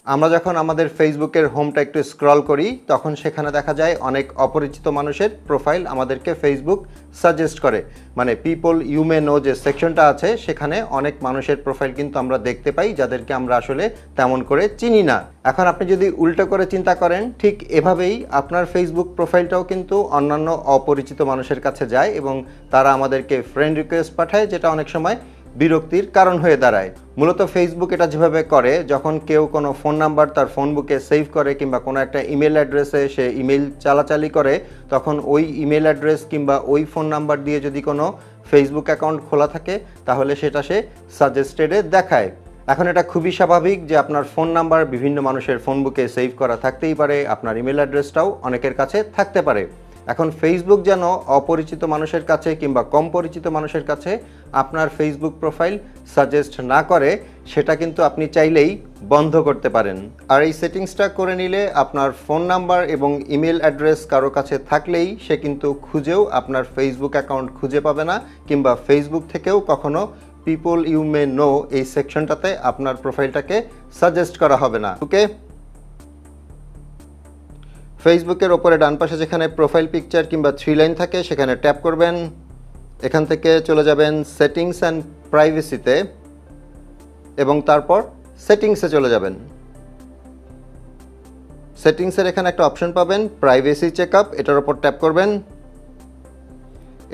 আমরা যখন আমাদের ফেসবুকের হোমটা একটু স্ক্রল করি তখন সেখানে দেখা যায় অনেক অপরিচিত মানুষের প্রোফাইল আমাদেরকে ফেসবুক সাজেস্ট করে, মানে পিপল ইউ মে নো যে সেকশনটা আছে সেখানে অনেক মানুষের প্রোফাইল কিন্তু আমরা দেখতে পাই যাদেরকে আমরা আসলে তেমন করে চিনি না। এখন আপনি যদি উল্টো করে চিন্তা করেন, ঠিক এভাবেই আপনার ফেসবুক প্রোফাইলটাও কিন্তু অন্যান্য অপরিচিত মানুষের কাছে যায় এবং তারা আমাদেরকে ফ্রেন্ড রিকোয়েস্ট পাঠায়, যেটা অনেক সময় বিরক্তির কারণ হয়ে দাঁড়ায়। মূলত ফেসবুক এটা যেভাবে করে, যখন কেউ কোনো ফোন নাম্বার তার ফোন বুকে সেভ করে কিংবা কোনো একটা ইমেল অ্যাড্রেসে সে ইমেল চালাচালি করে, তখন ওই ইমেল অ্যাড্রেস কিংবা ওই ফোন নাম্বার দিয়ে যদি কোনো ফেসবুক অ্যাকাউন্ট খোলা থাকে তাহলে সেটা সে সাজেস্টেডে দেখায়। এখন এটা খুবই স্বাভাবিক যে আপনার ফোন নাম্বার বিভিন্ন মানুষের ফোন বুকে সেভ করা থাকতেই পারে, আপনার ইমেল অ্যাড্রেসটাও অনেকের কাছে থাকতে পারে। এখন ফেসবুক যেন অপরিচিত মানুষের কাছে কিংবা কম পরিচিত মানুষের কাছে আপনার ফেসবুক প্রোফাইল সাজেস্ট না করে, সেটা কিন্তু আপনি চাইলেই বন্ধ করতে পারেন। আর এই সেটিংসটা করে নিলে আপনার ফোন নাম্বার এবং ইমেল অ্যাড্রেস কারো কাছে থাকলেই সে কিন্তু খুঁজেও আপনার ফেসবুক অ্যাকাউন্ট খুঁজে পাবে না, কিংবা ফেসবুক থেকেও কখনো পিপল ইউ মে নো এই সেকশনটাতে আপনার প্রোফাইলটাকে সাজেস্ট করা হবে না। ওকে, ফেসবুকের ওপরে ডান পাশে যেখানে প্রোফাইল পিকচার কিংবা 3 লাইন থাকে সেখানে ট্যাপ করবেন। এখান থেকে চলে যাবেন সেটিংস অ্যান্ড প্রাইভেসিতে এবং তারপর সেটিংসে চলে যাবেন। সেটিংসের এখানে একটা অপশন পাবেন প্রাইভেসি চেকআপ, এটার উপর ট্যাপ করবেন।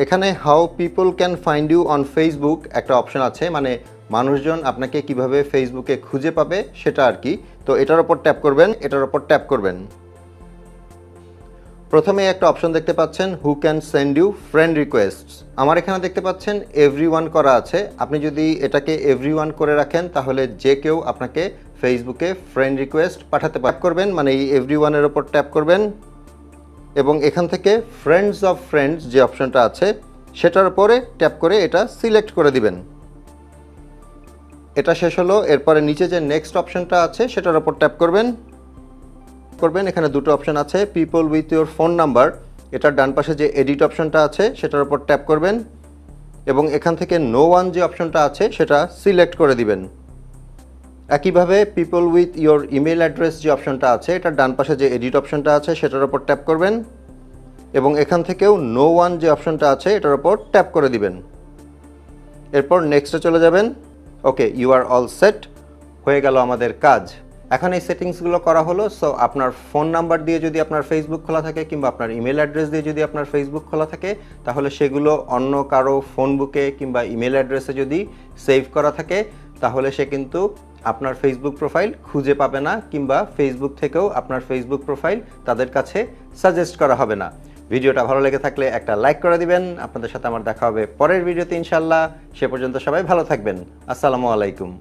এখানে how people can find you on Facebook একটা অপশন আছে, মানে মানুষজন আপনাকে কিভাবে ফেসবুকে খুঁজে পাবে সেটা আর কি। তো এটার উপর ট্যাপ করবেন, এটার উপর ট্যাপ করবেন। প্রথমে একটা অপশন দেখতে পাচ্ছেন who can send you friend requests. আমার এখানে দেখতে পাচ্ছেন এভরিওয়ান করা আছে। আপনি যদি এটাকে এভরিওয়ান করে রাখেন তাহলে যে কেউ আপনাকে ফেসবুকে ফ্রেন্ড রিকোয়েস্ট পাঠাতে করবেন, মানে এই এভরিওয়ানের ওপর ট্যাপ করবেন এবং এখান থেকে ফ্রেন্ডস অফ ফ্রেন্ডস যে অপশনটা আছে সেটার উপরে ট্যাপ করে এটা সিলেক্ট করে দিবেন। এটা শেষ হলো, এরপরে নিচে যে নেক্সট অপশনটা আছে সেটার উপর ট্যাপ করবেন। এখানে দুটো অপশন আছে, people with your phone number, এটার ডান পাশে যে এডিট অপশনটা আছে সেটার উপর ট্যাপ করবেন এবং এখান থেকে নো ওয়ান যে অপশনটা আছে সেটা সিলেক্ট করে দিবেন। একইভাবে people with your email address যে অপশনটা আছে এটার ডান পাশে যে এডিট অপশনটা আছে সেটার উপর ট্যাপ করবেন এবং এখান থেকেও নো ওয়ান যে অপশনটা আছে এটার উপর ট্যাপ করে দিবেন। এরপর নেক্সটে চলে যাবেন। ওকে, ইউ আর অল সেট, হয়ে গেল আমাদের কাজ। এখন এই সেটিংসগুলো করা হলো। সো আপনার ফোন নাম্বার দিয়ে যদি আপনার ফেসবুক খোলা থাকে কিংবা আপনার ইমেল অ্যাড্রেস দিয়ে যদি আপনার ফেসবুক খোলা থাকে তাহলে সেগুলো অন্য কারো ফোন বুকে কিংবা ইমেল অ্যাড্রেসে যদি সেভ করা থাকে তাহলে সে কিন্তু আপনার ফেসবুক প্রোফাইল খুঁজে পাবে না, কিংবা ফেসবুক থেকেও আপনার ফেসবুক প্রোফাইল তাদের কাছে সাজেস্ট করা হবে না। ভিডিওটা ভালো লেগে থাকলে একটা লাইক করে দিবেন। আপনাদের সাথে আমার দেখা হবে পরের ভিডিওতে ইনশাল্লাহ। সে পর্যন্ত সবাই ভালো থাকবেন। আসসালামু আলাইকুম।